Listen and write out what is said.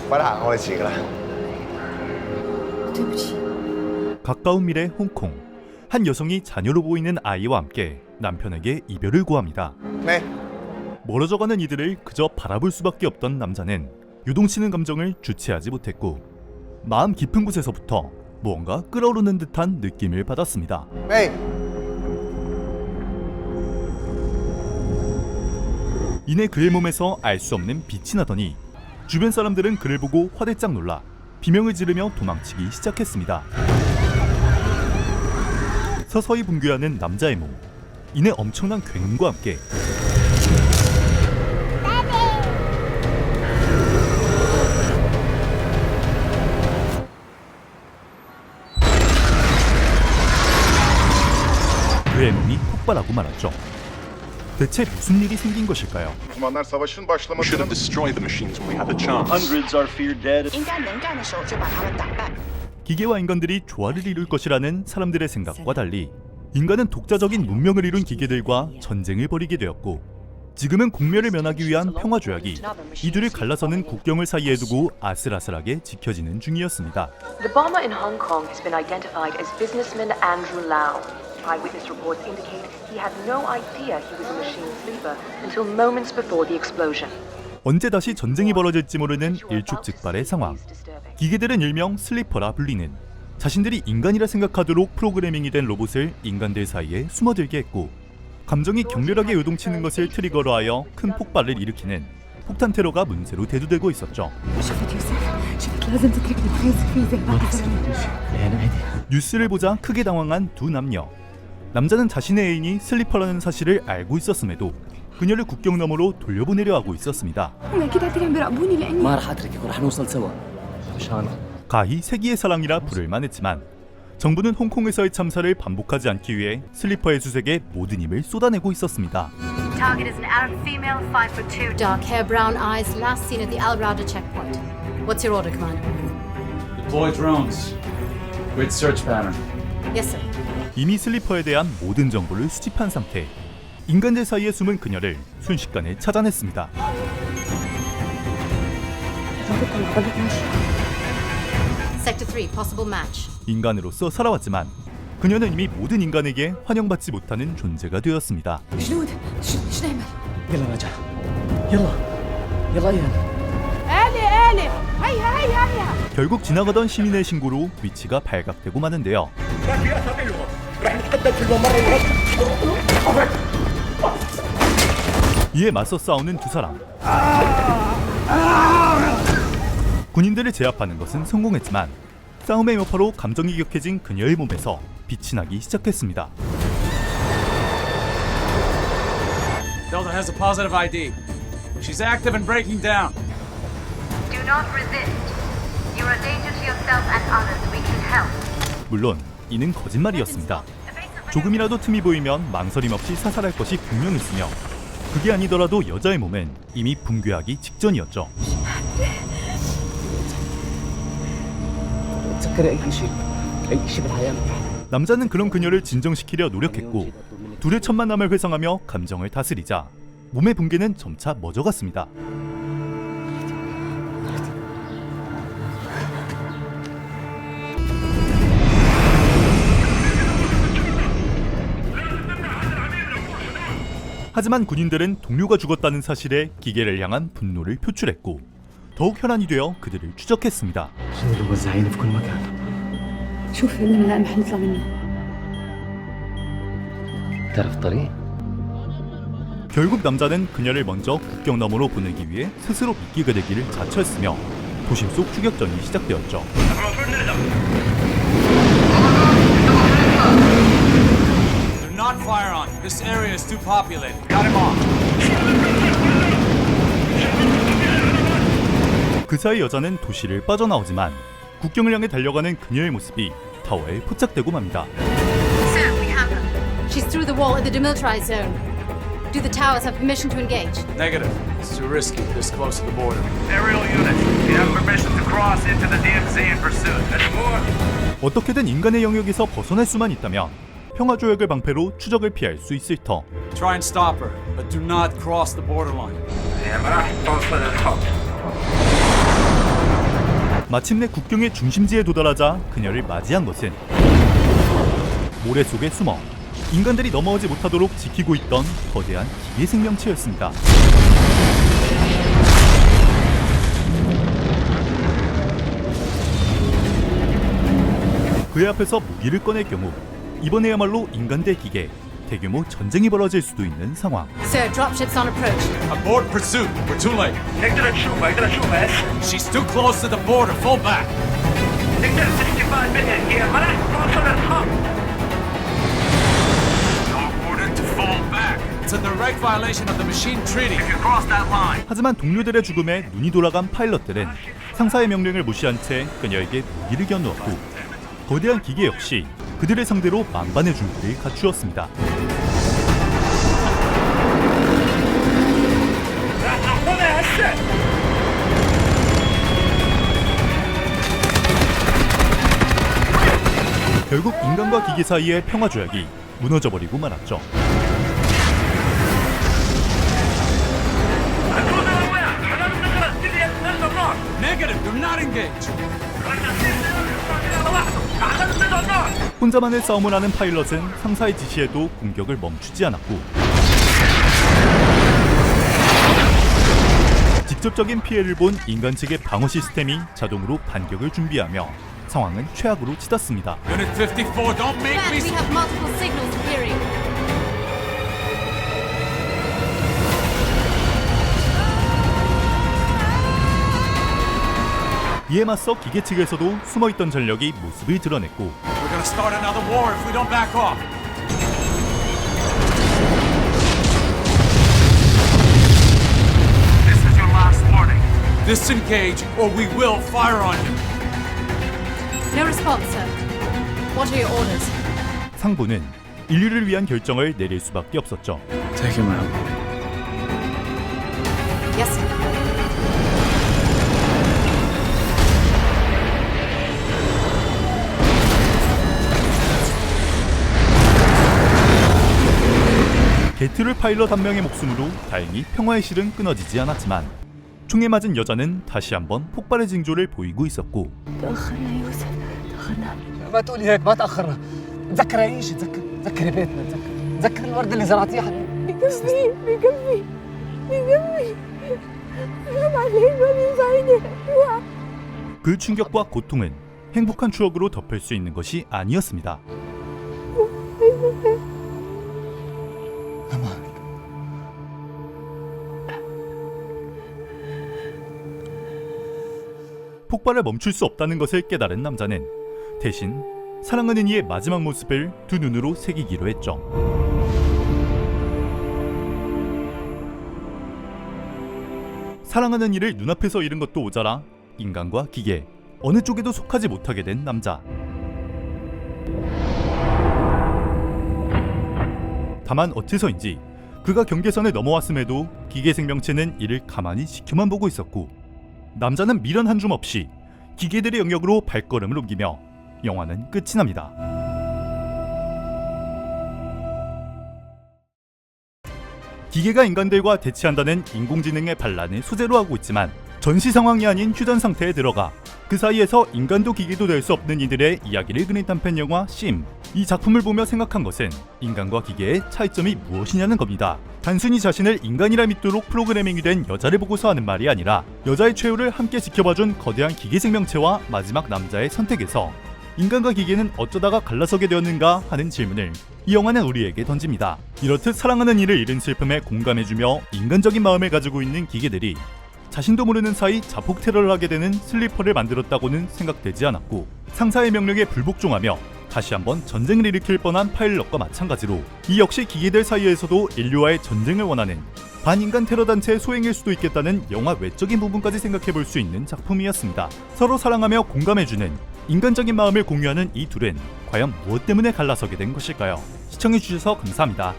把他我几个了。 가까운 미래 홍콩. 한 여성이 자녀로 보이는 아이와 함께 남편에게 이별을 구합니다. 네. 멀어져가는 이들을 그저 바라볼 수밖에 없던 남자는 요동치는 감정을 주체하지 못했고 마음 깊은 곳에서부터 무언가 끓어오르는 듯한 느낌을 받았습니다. 네. 이내 그의 몸에서 알 수 없는 빛이 나더니 주변 사람들은 그를 보고 화들짝 놀라 비명을 지르며 도망치기 시작했습니다. 서서히 붕괴하는 남자의 몸. 이내 엄청난 굉음과 함께 그의 몸이 폭발하고 말았죠. 대체 무슨 일이 생긴 것일까요? We should have destroyed the machines when we had the chance. Hundreds are feared dead. 应该能干的时候就把他们打败。 기계와 인간들이 조화를 이룰 것이라는 사람들의 생각과 달리 인간은 독자적인 문명을 이룬 기계들과 전쟁을 벌이게 되었고 지금은 공멸을 면하기 위한 평화조약이 이들을 갈라서는 국경을 사이에 두고 아슬아슬하게 지켜지는 중이었습니다. The bomber in Hong Kong has been identified as businessman Andrew Lau. Eyewitness reports indicate he had no idea he was a machine sleeper until moments before the explosion. 언제 다시 전쟁이 벌어질지 모르는 일촉즉발의 상황. 기계들은 일명 슬리퍼라 불리는 자신들이 인간이라 생각하도록 프로그래밍이 된 로봇을 인간들 사이에 숨어들게 했고 감정이 격렬하게 요동치는 것을 트리거로 하여 큰 폭발을 일으키는 폭탄 테러가 문제로 대두되고 있었죠. 뉴스를 보자 크게 당황한 두 남녀. 남자는 자신의 애인이 슬리퍼라는 사실을 알고 있었음에도 그녀를 국경 너머로 돌려보내려 하고 있었습니다. 가히 세기의 사랑이라 부를만 했지만 정부는 홍콩에서의 참사를 반복하지 않기 위해 슬리퍼의 수색에 모든 힘을 쏟아내고 있었습니다. Target is an Arab female, 5'2", dark hair, brown eyes, last seen at the Al Rada checkpoint. What's your order, Commander? Deploy drones. Grid search pattern. Yes, sir. 이미 슬리퍼에 대한 모든 정보를 수집한 상태. 인간들 사이에 숨은 그녀를 순식간에 찾아냈습니다. Sector 3, possible match. 인간으로서 살아왔지만 그녀는 이미 모든 인간에게 환영받지 못하는 존재가 되었습니다. 결국 지나가던 시민의 신고로 위치가 발각되고 마는데요. 이에 맞서 싸우는 두 사람. 군인들을 제압하는 것은 성공했지만 싸움의 여파로 감정이 격해진 그녀의 몸에서 빛이 나기 시작했습니다. Delta has a positive ID. She's active and breaking down. Do not resist. You are a danger to yourself and others. We can help. 물론 이는 거짓말이었습니다. 조금이라도 틈이 보이면 망설임 없이 사살할 것이 분명했으며 그게 아니더라도 여자의 몸은 이미 붕괴하기 직전이었죠. 남자는 그런 그녀를 진정시키려 노력했고 둘의 첫 만남을 회상하며 감정을 다스리자 몸의 붕괴는 점차 멎어갔습니다. 하지만 군인들은 동료가 죽었다는 사실에 기계를 향한 분노를 표출했고 더욱 혈안이 되어 그들을 추적했습니다. 결국 남자는 그녀를 먼저 국경 너머로 보내기 위해 스스로 미끼가 되기를 자처했으며 도심 속 추격전이 시작되었죠. Do not fire on. This area is too populated. Got him on. 그 사이 여자는 도시를 빠져나오지만 국경을 향해 달려가는 그녀의 모습이 타워에 포착되고 맙니다. Sir, we have her. She's through the wall at the demilitarized zone. Do the towers have permission to engage? Negative. It's too risky this close to the border. Aerial units, you have permission to cross into the DMZ in pursuit. Any more? 어떻게든 인간의 영역에서 벗어날 수만 있다면 평화조약을 방패로 추적을 피할 수 있을 터. Try and stop her, but do not cross the borderline. Yeah, but I don't put it up. 마침내 국경의 중심지에 도달하자 그녀를 맞이한 것은 모래 속에 숨어 인간들이 넘어오지 못하도록 지키고 있던 거대한 기계 생명체였습니다. 그의 앞에서 무기를 꺼낼 경우 이번에야말로 인간 대 기계, 대규모 전쟁이 벌어질 수도 있는 상황. Sir, dropship's on approach. Abort pursuit. We're too late. نقدر نشوفها. She's too close to the border. Fall back. نقدر 65 minutes here. خلاص توصل الخط. You're ordered to fall back. It's a direct violation of the machine treaty. If you cross that line. 하지만 동료들의 죽음에 눈이 돌아간 파일럿들은 상사의 명령을 무시한 채 그녀에게 무기를 겨누었고 거대한 기계 역시 그들의 상대로 만반의 준비를 갖추었습니다. 결국 인간과 기계 사이의 평화 조약이 무너져버리고 말았죠. Negative. Do not engage. 혼자만의 싸움을 하는 파일럿은 상사의 지시에도 공격을 멈추지 않았고 직접적인 피해를 본 인간 측의 방어 시스템이 자동으로 반격을 준비하며 상황은 최악으로 치닫습니다. Unit 54. Don't make Command, me. we have multiple signals appearing. 이에 맞서 기계 측에서도 숨어있던 전력이 모습을 드러냈고 We're gonna start another war if we don't back off. This is your last warning. Disengage, or we will fire on you. No response, sir. What are your orders? 상부는 인류를 위한 결정을 내릴 수밖에 없었죠. Take him out. Yes, sir. 게트를 파일럿 한 명의 목숨으로 다행히 평화의 실은 끊어지지 않았지만 총에 맞은 여자는 다시 한번 폭발의 징조를 보이고 있었고 ما تقولي هيك ما تأخرنا تذكر عيش تذكري بيتنا تذكر الورد اللي زرعتيها بيكفي حرام عليك ما بينفعني اوعى 그 충격과 고통은 행복한 추억으로 덮을 수 있는 것이 아니었습니다. 폭발을 멈출 수 없다는 것을 깨달은 남자는 대신 사랑하는 이의 마지막 모습을 두 눈으로 새기기로 했죠. 사랑하는 이를 눈앞에서 잃은 것도 모자라 인간과 기계 어느 쪽에도 속하지 못하게 된 남자. 다만 어째서인지 그가 경계선을 넘어왔음에도 기계 생명체는 이를 가만히 지켜만 보고 있었고 남자는 미련 한 줌 없이 기계들의 영역으로 발걸음을 옮기며 영화는 끝이 납니다. 기계가 인간들과 대치한다는 인공지능의 반란을 소재로 하고 있지만 전시 상황이 아닌 휴전 상태에 들어가 그 사이에서 인간도 기계도 될 수 없는 이들의 이야기를 그린 단편 영화 심. 이 작품을 보며 생각한 것은 인간과 기계의 차이점이 무엇이냐는 겁니다. 단순히 자신을 인간이라 믿도록 프로그래밍이 된 여자를 보고서 하는 말이 아니라 여자의 최후를 함께 지켜봐준 거대한 기계 생명체와 마지막 남자의 선택에서 인간과 기계는 어쩌다가 갈라서게 되었는가 하는 질문을 이 영화는 우리에게 던집니다. 이렇듯 사랑하는 이를 잃은 슬픔에 공감해주며 인간적인 마음을 가지고 있는 기계들이 자신도 모르는 사이 자폭 테러를 하게 되는 슬리퍼를 만들었다고는 생각되지 않았고 상사의 명령에 불복종하며 다시 한번 전쟁을 일으킬 뻔한 파일럿과 마찬가지로 이 역시 기계들 사이에서도 인류와의 전쟁을 원하는 반인간 테러 단체의 소행일 수도 있겠다는 영화 외적인 부분까지 생각해볼 수 있는 작품이었습니다. 서로 사랑하며 공감해주는 인간적인 마음을 공유하는 이 둘은 과연 무엇 때문에 갈라서게 된 것일까요? 시청해주셔서 감사합니다.